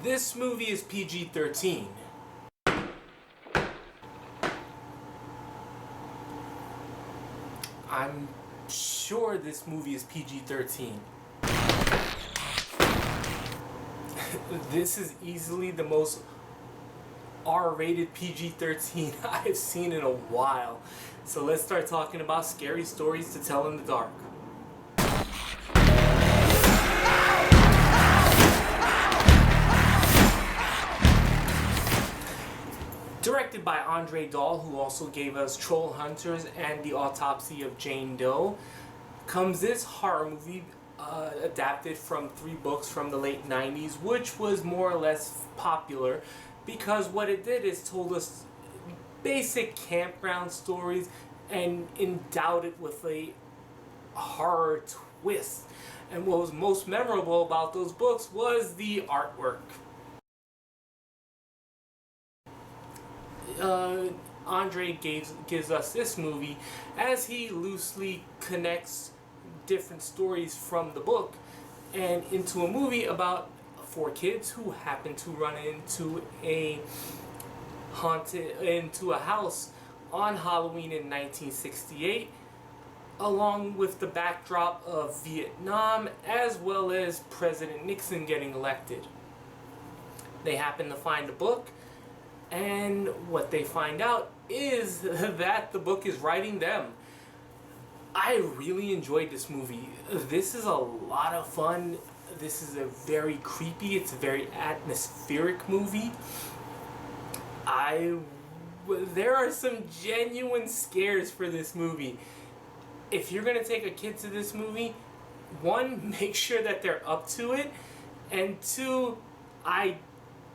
This movie is PG-13. I'm sure this movie is PG-13. This is easily the most R-rated PG-13 I've seen in a while. So let's start talking about scary stories to tell in the dark. Directed by André Øvredal, who also gave us Troll Hunters and The Autopsy of Jane Doe, comes this horror movie adapted from 3 books from the late 90s, which was more or less popular because what it did is told us basic campground stories and endowed it with a horror twist. And what was most memorable about those books was the artwork. Andre gives us this movie as he loosely connects different stories from the book and into a movie about 4 kids who happen to run into a house on Halloween in 1968, along with the backdrop of Vietnam as well as President Nixon getting elected. They happen to find a book, and what they find out is that the book is writing them. I really enjoyed this movie. This is a lot of fun. This is a very creepy, it's a very atmospheric movie. There are some genuine scares for this movie. If you're going to take a kid to this movie, 1, make sure that they're up to it, and 2, I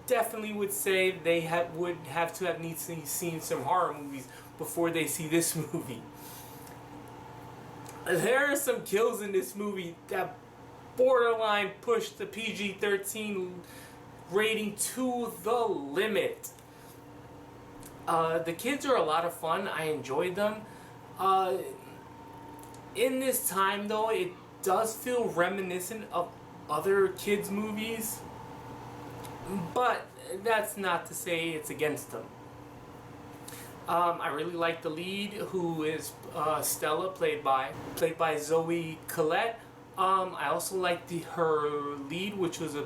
definitely would say they would have to have seen some horror movies before they see this movie. There are some kills in this movie that borderline push the PG-13 rating to the limit. The kids are a lot of fun. I enjoyed them. In this time, though, it does feel reminiscent of other kids' movies. But that's not to say it's against them. I really like the lead, who is Stella, played by Zoe Colletti. I also like her lead, which was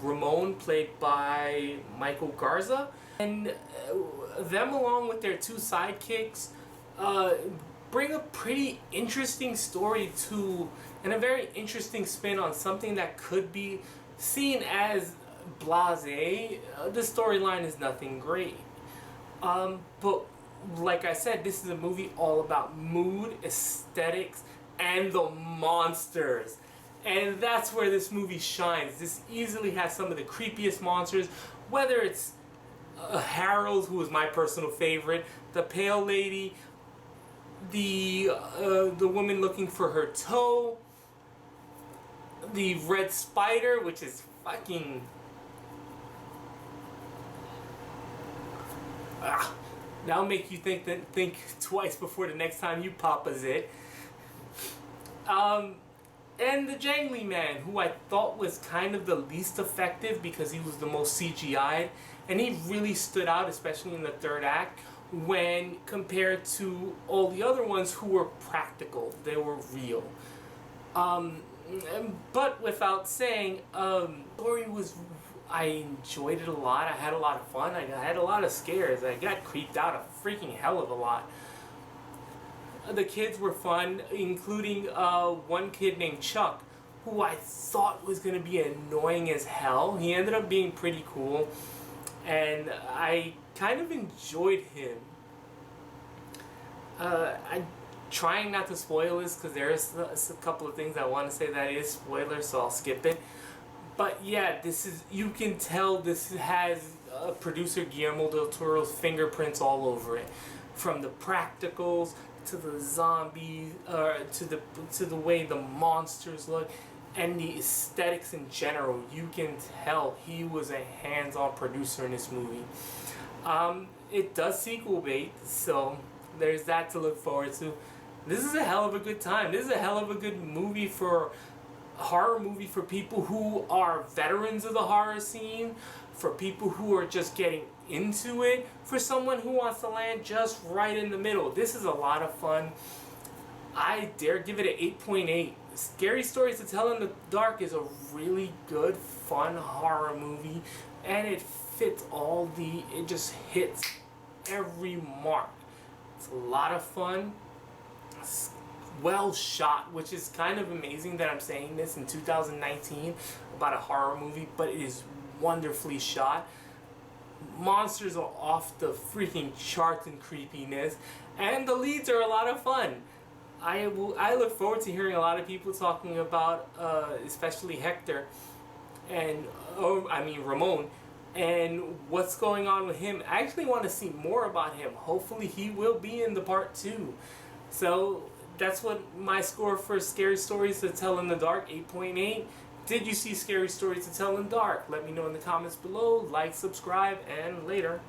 Ramon, played by Michael Garza. And them, along with their 2 sidekicks, bring a pretty interesting story and a very interesting spin on something that could be seen as blasé. The storyline is nothing great. But like I said, this is a movie all about mood, aesthetics, and the monsters. And that's where this movie shines. This easily has some of the creepiest monsters, whether it's Harold, who is my personal favorite, the Pale Lady, the woman looking for her toe, the Red Spider, which is fucking... that'll make you think twice before the next time you pop a zit. And the Jangly Man, who I thought was kind of the least effective because he was the most CGI'd, and he really stood out, especially in the 3rd act, when compared to all the other ones who were practical. They were real. But without saying, story was... I enjoyed it a lot. I had a lot of fun. I had a lot of scares. I got creeped out a freaking hell of a lot. The kids were fun, including 1 kid named Chuck, who I thought was going to be annoying as hell. He ended up being pretty cool, and I kind of enjoyed him. I'm trying not to spoil this because there's a couple of things I want to say that is spoilers, so I'll skip it. But yeah, you can tell this has producer Guillermo del Toro's fingerprints all over it. From the practicals to the zombies, to the way the monsters look, and the aesthetics in general. You can tell he was a hands-on producer in this movie. It does sequel bait, so there's that to look forward to. This is a hell of a good time. This is a hell of a good movie for horror movie for people who are veterans of the horror scene, for people who are just getting into it, for someone who wants to land just right in the middle. This is a lot of fun. I dare give it an 8.8. Scary Stories to Tell in the Dark is a really good, fun horror movie, and it fits it just hits every mark. It's a lot of fun. It's well shot, which is kind of amazing that I'm saying this in 2019 about a horror movie, but it is wonderfully shot. Monsters are off the freaking charts in creepiness, and the leads are a lot of fun. I look forward to hearing a lot of people talking about, especially Hector, and Ramon, and what's going on with him. I actually want to see more about him. Hopefully he will be in the part 2. So that's what my score for Scary Stories to Tell in the Dark, 8.8. Did you see Scary Stories to Tell in the Dark? Let me know in the comments below. Like, subscribe, and later.